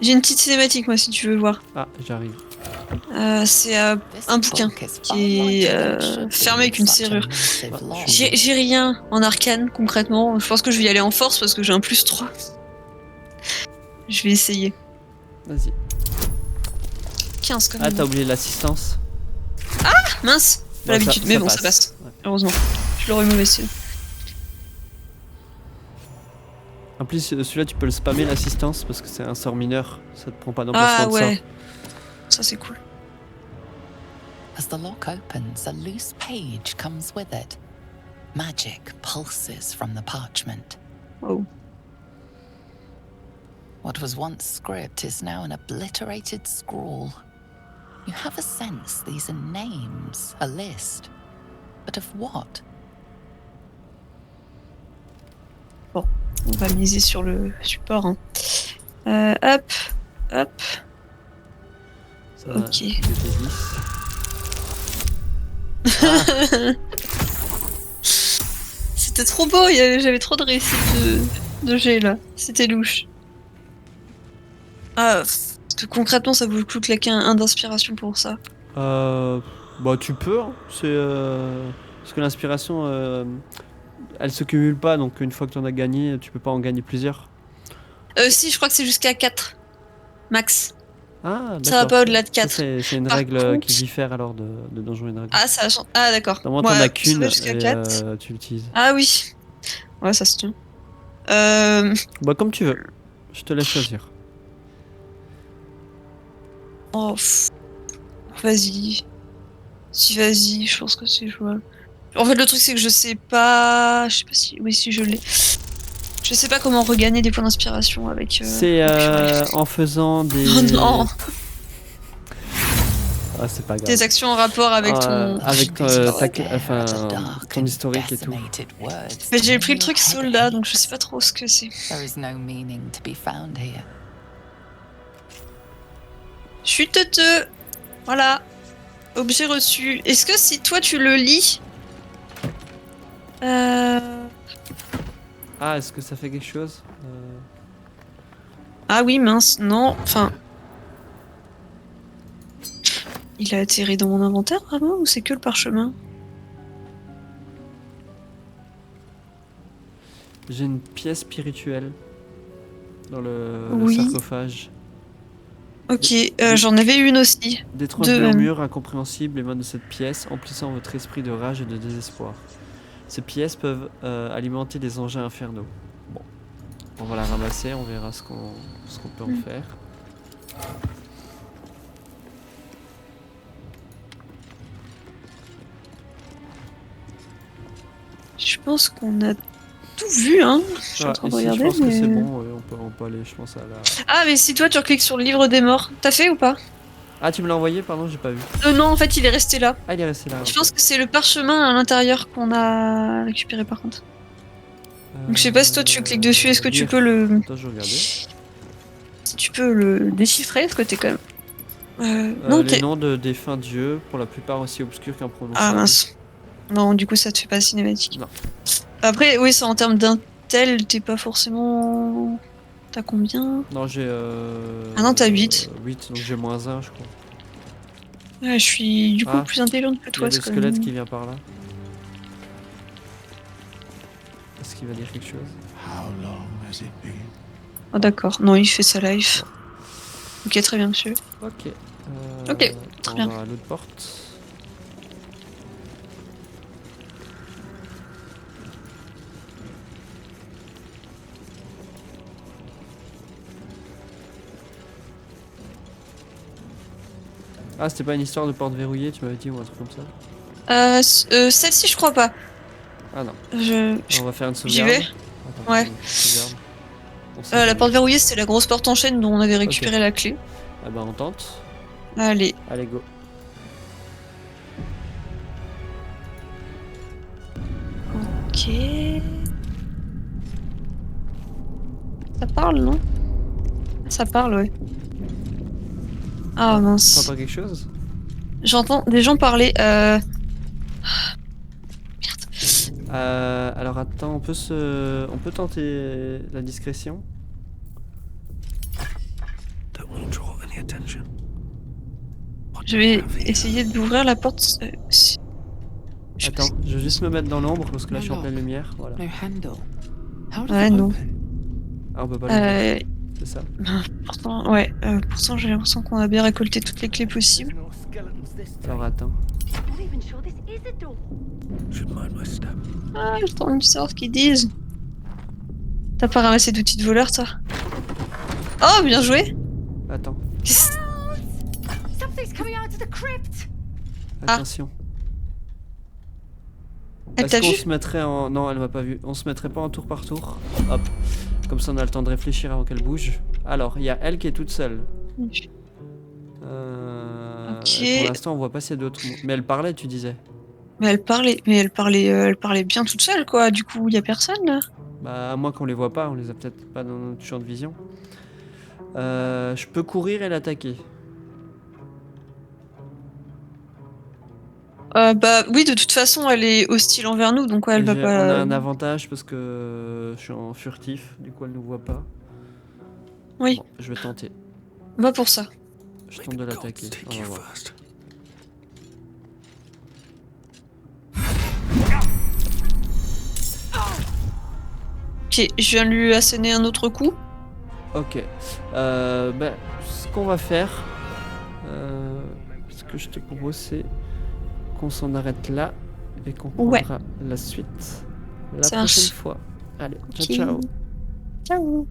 J'ai une petite cinématique, moi, si tu veux voir. Ah, j'arrive. C'est This un bouquin book is far qui est larger than it should be fermé avec with une such a serrure. massive Ah, log. J'ai rien en arcane, concrètement. Je pense que je vais y aller en force parce que j'ai un +3. Je vais essayer. Vas-y. 15 quand Ah, même. t'as oublié l'assistance. Mince, pas Ouais, l'habitude, mais bon, ça passe. Ouais. Heureusement. Je l'aurais mauvais celui. En plus, celui-là, tu peux le spammer l'assistance parce que c'est un sort mineur. Ça te prend pas d'emplacement Ah de ouais. sort. Ça, c'est cool. As the lock opens, a loose page comes with it. Magic pulses from the parchment. Oh. What was once script is now an obliterated scrawl. You have a sense these are names, a list. But of what? On va miser sur le support. Hein. Hop, hop. Ça va, Ok. c'était 10. C'était trop beau, j'avais trop de récits de G là. C'était louche. Ah, concrètement, ça vaut le coup de claquer un d'inspiration pour ça. Bah tu peux, hein. C'est parce que l'inspiration, elle se cumule pas, donc une fois que tu en as gagné, tu peux pas en gagner plusieurs. Si, je crois que c'est jusqu'à 4 max. Ah Ça va d'accord. pas au-delà de Ça, 4. c'est une Par règle contre- qui diffère alors de Donjons et Dragons. Ah, ah d'accord. Normalement t'en Ouais, as ça qu'une va jusqu'à et 4. tu l'utilises. Ah oui. Ouais, ça se tient. Bah comme tu veux, je te laisse choisir. Oh, vas-y. Si, vas-y, je pense que c'est jouable. En fait, le truc, c'est que je sais pas. Je sais pas si. Oui, si je l'ai. Je sais pas comment regagner des points d'inspiration avec. C'est oh, purée. en faisant des... Oh non! Ah c'est pas grave. Des actions en rapport avec ton. Avec These ta, stare at enfin, the dark ton and historique et tout. decimated words Mais to j'ai make pris le your truc head soldat, ache. donc je sais pas trop ce que c'est. There is no meaning to be found here. Chute. Voilà. Objet reçu. Est-ce que si toi tu le lis. Ah, est-ce que ça fait quelque chose Ah oui, mince, non. Enfin. Il a atterri dans mon inventaire vraiment ou c'est que le parchemin? J'ai une pièce spirituelle dans le Oui. sarcophage. Ok, j'en avais une aussi. D'étranges Deux, murmures incompréhensibles émanent de cette pièce, emplissant votre esprit de rage et de désespoir. Ces pièces peuvent alimenter des engins infernaux. Bon, on va la ramasser, on verra ce qu'on peut en faire. Je pense qu'on a tout vu, hein. Je suis en train de ici, regarder. je pense que mais- c'est bon, ouais, on peut aller, je pense, à la... Ah, mais si toi tu recliques sur le livre des morts, t'as fait ou pas? Ah, tu me l'as envoyé, pardon, j'ai pas vu. Non, en fait, il est resté là. Ah, il est resté là. Je ok. pense que c'est le parchemin à l'intérieur qu'on a récupéré par contre. Donc je sais pas si toi tu cliques dessus, est-ce que tu lire. peux le. Attends, je vais regarder. Si tu peux le déchiffrer, parce que t'es quand même. Non, Les t'es. noms de défunts dieux, pour la plupart aussi obscurs qu'imprononçables. Ah mince. Non, du coup ça te fait pas cinématique. Non. Après, oui, c'est en termes d'intel, t'es pas forcément. T'as combien? Non, j'ai... Ah non, t'as 8. 8, donc j'ai moins 1, je crois. Ouais, je suis du coup Ah, plus intelligente que Il y a toi. le c'est quand squelette même- qui vient par là. Est-ce qu'il va dire quelque chose? How long has it been? Ah d'accord, non, il fait sa life. Ok, très bien, monsieur. Ok. Ok, très on bien. va à l'autre porte. Ah, c'était pas une histoire de porte verrouillée, tu m'avais dit, ou un truc comme ça? Celle-ci, je crois pas. Ah non. Je... On va faire une J'y sauvegarde. vais. Attends, Ouais. une sauvegarde. On sait La jamais. porte verrouillée, c'était la grosse porte en chaîne dont on avait récupéré la clé. Ah bah on tente. Allez. Allez, go. Ok. Ça parle, non? Ça parle, ouais. Ah mince. T'entends quelque chose? J'entends des gens parler. Alors attends, on peut tenter la discrétion. That won't draw any attention. Je vais essayer d'ouvrir la porte. Je- Attends, je vais juste me mettre dans l'ombre parce que là je suis en No pleine lock. lumière. Voilà. No handle. How does Ouais, it non. open? Ah, on peut pas l'ouvrir, Euh, c'est ça. pourtant, ouais. Pourtant, j'ai l'impression qu'on a bien récolté toutes les clés possibles. Alors attends. Not even sure this is a door. Should mind my step. Ah, j'ai envie de savoir ce qu'ils disent. T'as pas ramassé d'outils de voleur, toi? Oh, bien joué! Attends. Something's coming out of the crypt. Attention. Elle t'a Est-ce qu'on vu? se mettrait en... Non, elle m'a pas vu. On se mettrait pas en tour par tour. Hop. Comme ça on a le temps de réfléchir avant qu'elle bouge. Alors, il y a elle qui est toute seule. Ok. Pour l'instant on voit pas ces d'autres. Mais elle parlait, tu disais. Mais elle parlait bien toute seule, quoi. Du coup, y a personne là. Bah à moins qu'on les voit pas, on les a peut-être pas dans notre champ de vision. Je peux courir et l'attaquer. Bah oui, de toute façon, elle est hostile envers nous, donc ouais, elle va On pas. a un avantage parce que je suis en furtif, du coup elle ne nous voit pas. Oui, Bon, je vais tenter. va pour ça. Je tente de l'attaquer. Take On va you voir. first. Ok, je viens lui asséner un autre coup. Ok. Ce qu'on va faire, ce que je te propose, c'est qu'on s'en arrête là et qu'on Ouais. prendra la suite la Ça prochaine marche. fois. Allez, Ok. ciao ciao. Ciao.